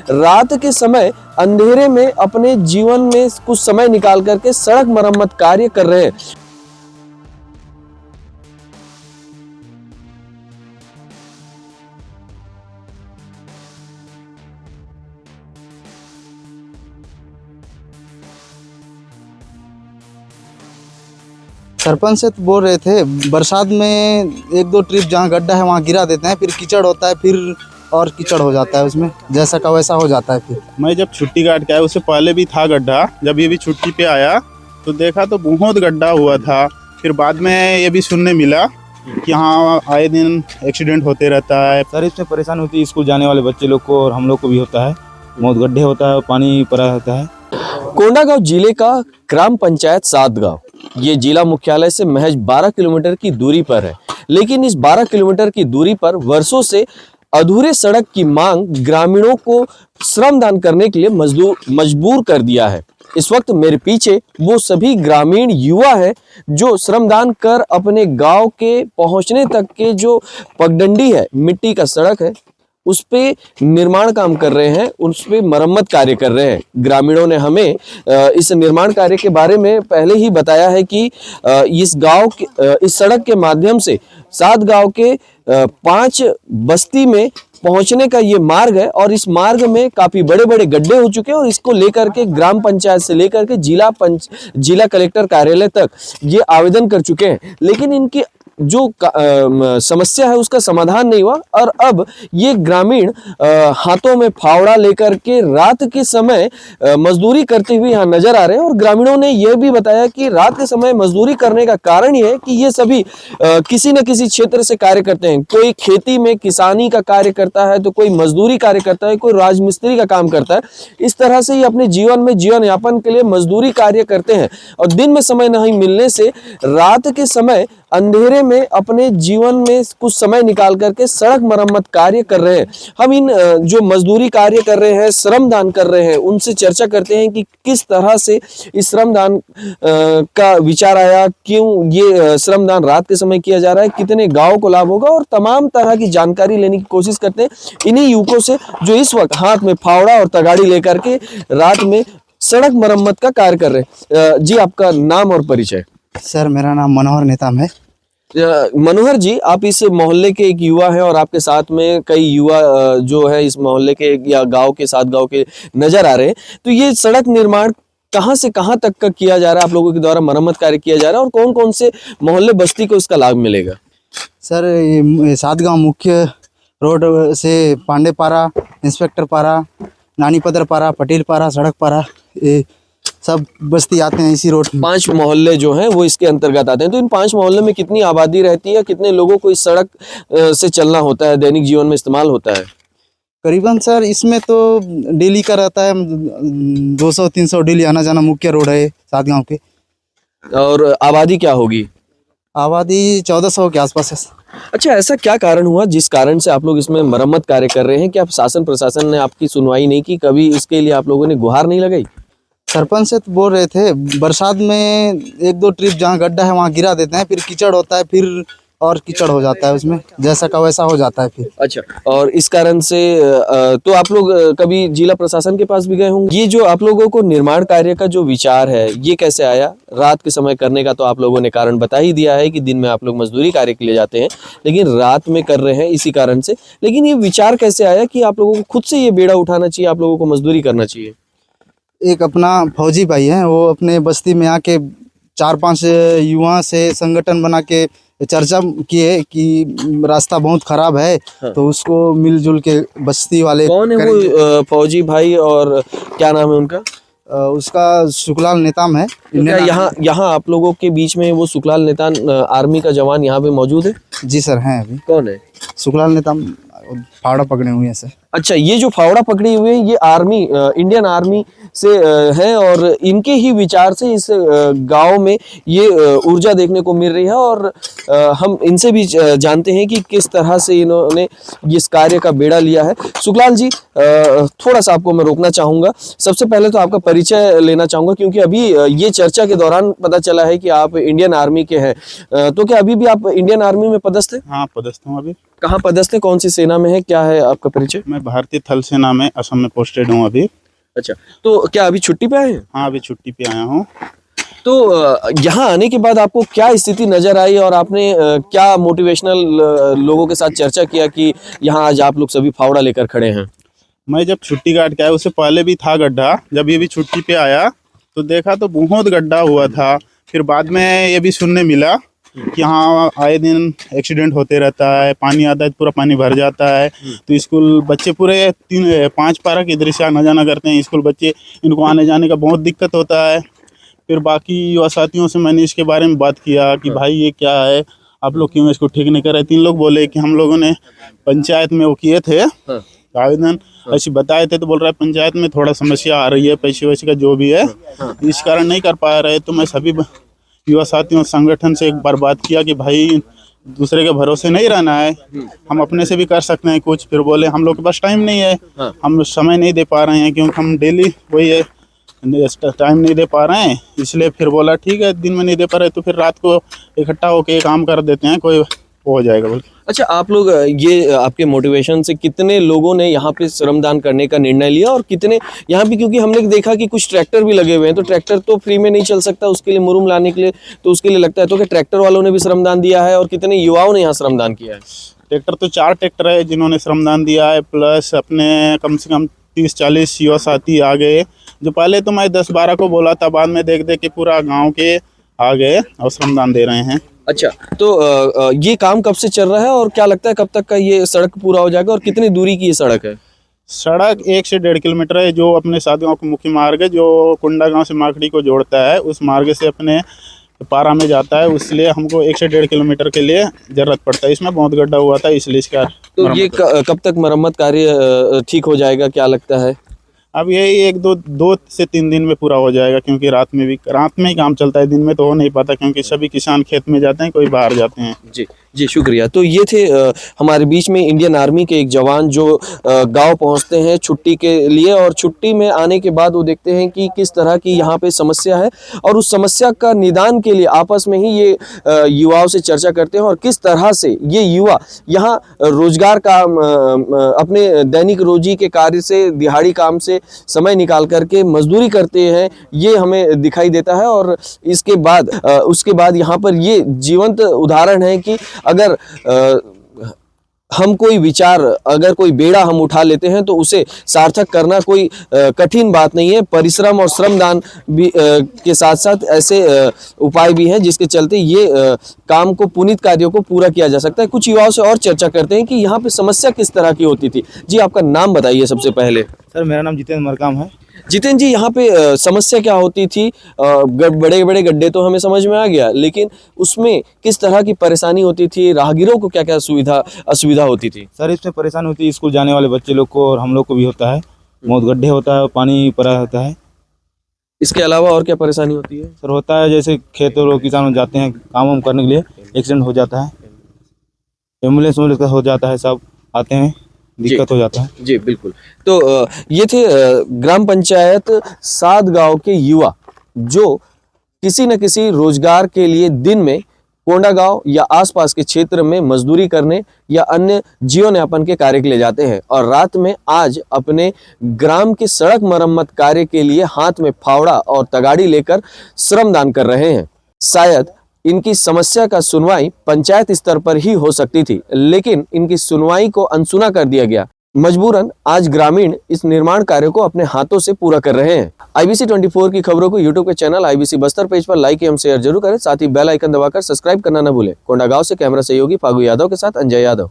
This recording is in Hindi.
रात के समय अंधेरे में अपने जीवन में कुछ समय निकाल करके सड़क मरम्मत कार्य कर रहे हैं। सरपंच से तो बोल रहे थे बरसात में एक दो ट्रिप जहाँ गड्ढा है वहाँ गिरा देते हैं, फिर कीचड़ होता है, फिर और कीचड़ हो जाता है उसमें, जैसा का वैसा हो जाता है। फिर मैं जब छुट्टी काट के आया, उससे पहले भी था गड्ढा, जब ये भी छुट्टी पे आया तो देखा तो बहुत गड्ढा हुआ था। फिर बाद में ये भी सुनने मिला कि हाँ आए दिन एक्सीडेंट होते रहता है। सर इसमें परेशानी होती है स्कूल जाने वाले बच्चे लोग को और हम लोग को भी होता है, बहुत गड्ढे होता है, पानी पड़ा रहता है। कोंडागांव जिले का ग्राम पंचायत सातगांव ये जिला मुख्यालय से महज 12 किलोमीटर की दूरी पर है, लेकिन इस 12 किलोमीटर की दूरी पर वर्षों से अधूरे सड़क की मांग ग्रामीणों को श्रमदान करने के लिए मजबूर कर दिया है। इस वक्त मेरे पीछे वो सभी ग्रामीण युवा हैं जो श्रमदान कर अपने गांव के पहुंचने तक के जो पगडंडी है, मिट्टी का सड़क है, उस पे निर्माण काम कर रहे हैं, उस पे मरम्मत कार्य कर रहे हैं। ग्रामीणों ने हमें इस निर्माण कार्य के बारे में पहले ही बताया है कि इस सड़क के माध्यम से 7 गांव के 5 बस्ती में पहुंचने का ये मार्ग है और इस मार्ग में काफी बड़े बड़े गड्ढे हो चुके हैं और इसको लेकर के ग्राम पंचायत से लेकर के जिला कलेक्टर कार्यालय तक ये आवेदन कर चुके हैं, लेकिन इनकी जो समस्या है उसका समाधान नहीं हुआ। और अब ये ग्रामीण हाथों में फावड़ा लेकर के रात के समय मजदूरी करते हुए यहाँ नजर आ रहे हैं। और ग्रामीणों ने यह भी बताया कि रात के समय मजदूरी करने का कारण ये है कि ये सभी किसी न किसी क्षेत्र से कार्य करते हैं। कोई खेती में किसानी का कार्य करता है, तो कोई मजदूरी कार्य करता है, कोई राजमिस्त्री का काम करता है। इस तरह से ये अपने जीवन यापन के लिए मजदूरी कार्य करते हैं और दिन में समय नहीं मिलने से रात के समय अंधेरे में अपने जीवन में कुछ समय निकाल करके सड़क मरम्मत कार्य कर रहे हैं। हम इन जो मजदूरी कार्य कर रहे हैं, श्रमदान कर रहे हैं, उनसे चर्चा करते हैं कि किस तरह से इस श्रमदान का विचार आया, क्यों ये श्रमदान रात के समय किया जा रहा है, कितने गांव को लाभ होगा और तमाम तरह की जानकारी लेने की कोशिश करते हैं इन्हीं युवकों से जो इस वक्त हाथ में फावड़ा और तगाड़ी लेकर के रात में सड़क मरम्मत का कार्य कर रहे हैं। जी, आपका नाम और परिचय? सर मेरा नाम मनोहर नेताम है। मनोहर जी, आप इस मोहल्ले के एक युवा हैं और आपके साथ में कई युवा जो है इस मोहल्ले के या गांव के 7 गांव के नजर आ रहे हैं। तो ये सड़क निर्माण कहां से कहां तक का किया जा रहा है, आप लोगों के द्वारा मरम्मत कार्य किया जा रहा है और कौन कौन से मोहल्ले बस्ती को इसका लाभ मिलेगा? सर ये 7 गाँव मुख्य रोड से पांडेपारा, इंस्पेक्टर पारा, नानी पदर पारा, पटेल पारा, सड़क पारा, ये सब बस्ती आते हैं इसी रोड। 5 मोहल्ले जो हैं वो इसके अंतर्गत आते हैं। तो इन 5 मोहल्ले में कितनी आबादी रहती है, कितने लोगों को इस सड़क से चलना होता है, दैनिक जीवन में इस्तेमाल होता है? करीबन सर इसमें तो डेली का रहता है 200-300 डेली आना जाना। मुख्य रोड है 7 गाँव के। और आबादी क्या होगी? आबादी 1400 के आसपास है। अच्छा, ऐसा क्या कारण हुआ जिस कारण से आप लोग इसमें मरम्मत कार्य कर रहे हैं? कि आप शासन प्रशासन ने आपकी सुनवाई नहीं की, कभी इसके लिए आप लोगों ने गुहार नहीं लगाई? सरपंच से तो बोल रहे थे बरसात में एक दो ट्रिप जहाँ गड्ढा है वहाँ गिरा देते हैं, फिर कीचड़ होता है, फिर और कीचड़ हो जाता है उसमें, जैसा का वैसा हो जाता है फिर। अच्छा, और इस कारण से तो आप लोग कभी जिला प्रशासन के पास भी गए होंगे? ये जो आप लोगों को निर्माण कार्य का जो विचार है ये कैसे आया? रात के समय करने का तो आप लोगों ने कारण बता ही दिया है कि दिन में आप लोग मजदूरी कार्य के लिए जाते हैं, लेकिन रात में कर रहे हैं इसी कारण से। लेकिन ये विचार कैसे आया कि आप लोगों को खुद से ये बेड़ा उठाना चाहिए, आप लोगों को मजदूरी करना चाहिए? एक अपना फौजी भाई हैं, वो अपने बस्ती में आके 4-5 युवा से संगठन बना के चर्चा किए कि रास्ता बहुत खराब है। हाँ। तो उसको मिलजुल के बस्ती वाले। कौन है वो फौजी भाई और क्या नाम है उनका? उसका सुखलाल नेताम है। तो यहाँ आप लोगों के बीच में वो सुखलाल नेताम आर्मी का जवान यहाँ पे मौजूद है? जी सर हैं। अभी कौन है? सुखलाल नेताम फावड़ा पकड़े हुए हैं सर। अच्छा, ये जो फावड़ा पकड़ी हुए हैं ये आर्मी, इंडियन आर्मी से हैं और इनके ही विचार से इस गांव में ये ऊर्जा देखने को मिल रही है और हम इनसे भी जानते हैं कि किस तरह से इन्होंने इस कार्य का बेड़ा लिया है। सुखलाल जी, थोड़ा सा आपको मैं रोकना चाहूँगा। सबसे पहले तो आपका परिचय लेना चाहूँगा क्योंकि अभी ये चर्चा के दौरान पता चला है कि आप इंडियन आर्मी के हैं। तो क्या अभी भी आप इंडियन आर्मी में पदस्थ हैं? हाँ, पदस्थ हूँ अभी। कहाँ पदस्थ है, कौन सी सेना में है, क्या है आपका परिचय? मैं भारतीय थल सेना में असम में पोस्टेड हूँ अभी। अच्छा, तो क्या अभी छुट्टी पे आए हैं? हाँ, अभी छुट्टी पे आया हूँ। तो यहाँ आने के बाद आपको क्या स्थिति नजर आई और आपने क्या मोटिवेशनल लोगों के साथ चर्चा किया कि यहाँ आज आप लोग सभी फावड़ा लेकर खड़े हैं? मैं जब छुट्टी काट के आया, उससे पहले भी था गड्ढा। जब ये भी छुट्टी पे आया तो देखा तो बहुत गड्ढा हुआ था। फिर बाद में ये भी सुनने मिला कि हाँ, आए दिन एक्सीडेंट होते रहता है, पानी आता है तो पूरा पानी भर जाता है। तो स्कूल बच्चे पूरे 5 पारा के इधर से आना जाना करते हैं स्कूल बच्चे, इनको आने जाने का बहुत दिक्कत होता है। फिर बाकी युवा साथियों से मैंने इसके बारे में बात किया कि भाई ये क्या है, आप लोग क्यों इसको ठीक नहीं कर रहे। 3 लोग बोले कि हम लोगों ने पंचायत में वो किए थे आवेदन, ऐसे बताए थे। तो बोल रहा है पंचायत में थोड़ा समस्या आ रही है, पैसे वैसे का जो भी है, इस कारण नहीं कर पा रहे। तो मैं सभी युवा साथियों संगठन से एक बार बात किया कि भाई दूसरे के भरोसे नहीं रहना है, हम अपने से भी कर सकते हैं कुछ। फिर बोले हम लोग के पास टाइम नहीं है, हम समय नहीं दे पा रहे हैं क्योंकि हम डेली वही है टाइम नहीं दे पा रहे हैं। इसलिए फिर बोला ठीक है, दिन में नहीं दे पा रहे तो फिर रात को इकट्ठा होके काम कर देते हैं, कोई हो जाएगा बोल। अच्छा, आप लोग ये आपके मोटिवेशन से कितने लोगों ने यहाँ पे श्रमदान करने का निर्णय लिया और कितने यहाँ पे, क्योंकि हमने देखा कि कुछ ट्रैक्टर भी लगे हुए हैं, तो ट्रैक्टर तो फ्री में नहीं चल सकता, उसके लिए मुरुम लाने के लिए तो उसके लिए लगता है, तो क्या ट्रैक्टर वालों ने भी श्रमदान दिया है और कितने युवाओं ने यहाँ श्रमदान किया है? ट्रैक्टर तो 4 ट्रैक्टर है जिन्होंने श्रमदान दिया है, प्लस अपने कम से कम 30-40 युवा साथी आ गए। जो पहले तो मैं 10-12 को बोला था, बाद में देख के पूरा गाँव के आ गए और श्रमदान दे रहे हैं। अच्छा, तो ये काम कब से चल रहा है और क्या लगता है कब तक का ये सड़क पूरा हो जाएगा और कितनी दूरी की ये सड़क है? सड़क 1 से 1.5 किलोमीटर है, जो अपने 7 गाँव का मुख्य मार्ग है, जो कुंडा गांव से माकड़ी को जोड़ता है, उस मार्ग से अपने पारा में जाता है। इसलिए हमको 1 से 1.5 किलोमीटर के लिए जरूरत पड़ता है। इसमें बहुत गड्ढा हुआ था, इसलिए इसका तो ये कब तक मरम्मत कार्य ठीक हो जाएगा, क्या लगता है? अब यही 2 से 3 दिन में पूरा हो जाएगा, क्योंकि रात में ही काम चलता है, दिन में तो हो नहीं पाता क्योंकि सभी किसान खेत में जाते हैं, कोई बाहर जाते हैं। जी जी, शुक्रिया। तो ये थे हमारे बीच में इंडियन आर्मी के एक जवान जो गांव पहुंचते हैं छुट्टी के लिए और छुट्टी में आने के बाद वो देखते हैं कि किस तरह की यहाँ पे समस्या है और उस समस्या का निदान के लिए आपस में ही ये युवाओं से चर्चा करते हैं और किस तरह से ये युवा यहाँ रोजगार का अपने दैनिक रोजी के कार्य से, दिहाड़ी काम से समय निकाल करके मजदूरी करते हैं, ये हमें दिखाई देता है। और इसके बाद उसके बाद यहाँ पर ये जीवंत उदाहरण है कि अगर हम कोई विचार, अगर कोई बेड़ा हम उठा लेते हैं तो उसे सार्थक करना कोई कठिन बात नहीं है। परिश्रम और श्रमदान भी के साथ साथ ऐसे उपाय भी हैं जिसके चलते ये काम को, पुनीत कार्यों को पूरा किया जा सकता है। कुछ युवाओं से और चर्चा करते हैं कि यहाँ पे समस्या किस तरह की होती थी। जी, आपका नाम बताइए सबसे पहले। सर, मेरा नाम जितेंद्र मरकाम है। जितेंद्र जी, यहाँ पे समस्या क्या होती थी? बड़े बड़े गड्ढे तो हमें समझ में आ गया, लेकिन उसमें किस तरह की परेशानी होती थी? राहगीरों को क्या क्या असुविधा होती थी? सर, इसमें परेशानी होती है स्कूल जाने वाले बच्चे लोग को और हम लोग को भी होता है। बहुत गड्ढे होता है, पानी पड़ा होता है। इसके अलावा और क्या परेशानी होती है? सर, होता है जैसे खेत और किसान जाते हैं काम वाम करने के लिए, एक्सीडेंट हो जाता है, एम्बुलेंस का हो जाता है, सब आते हैं, दिक्कत हो जाता है। जी बिल्कुल। तो ये थे ग्राम पंचायत 7 गांव के युवा जो किसी न किसी रोजगार के लिए दिन में कोंडा गांव या आसपास के क्षेत्र में मजदूरी करने या अन्य जीवनयापन के कार्य के लिए जाते हैं और रात में आज अपने ग्राम के सड़क मरम्मत कार्य के लिए हाथ में फावड़ा और तगाड़ी लेकर श्रमदान कर रहे हैं। शायद इनकी समस्या का सुनवाई पंचायत स्तर पर ही हो सकती थी, लेकिन इनकी सुनवाई को अनसुना कर दिया गया। मजबूरन आज ग्रामीण इस निर्माण कार्य को अपने हाथों से पूरा कर रहे हैं। IBC 24 की खबरों को यूट्यूब के चैनल IBC बस्तर पेज पर लाइक एवं शेयर जरूर करें, साथ ही बेल आइकन दबाकर सब्सक्राइब करना न भूलें। कोंडा गांव से कैमरा सहयोगी फागू यादव के साथ अंजय यादव।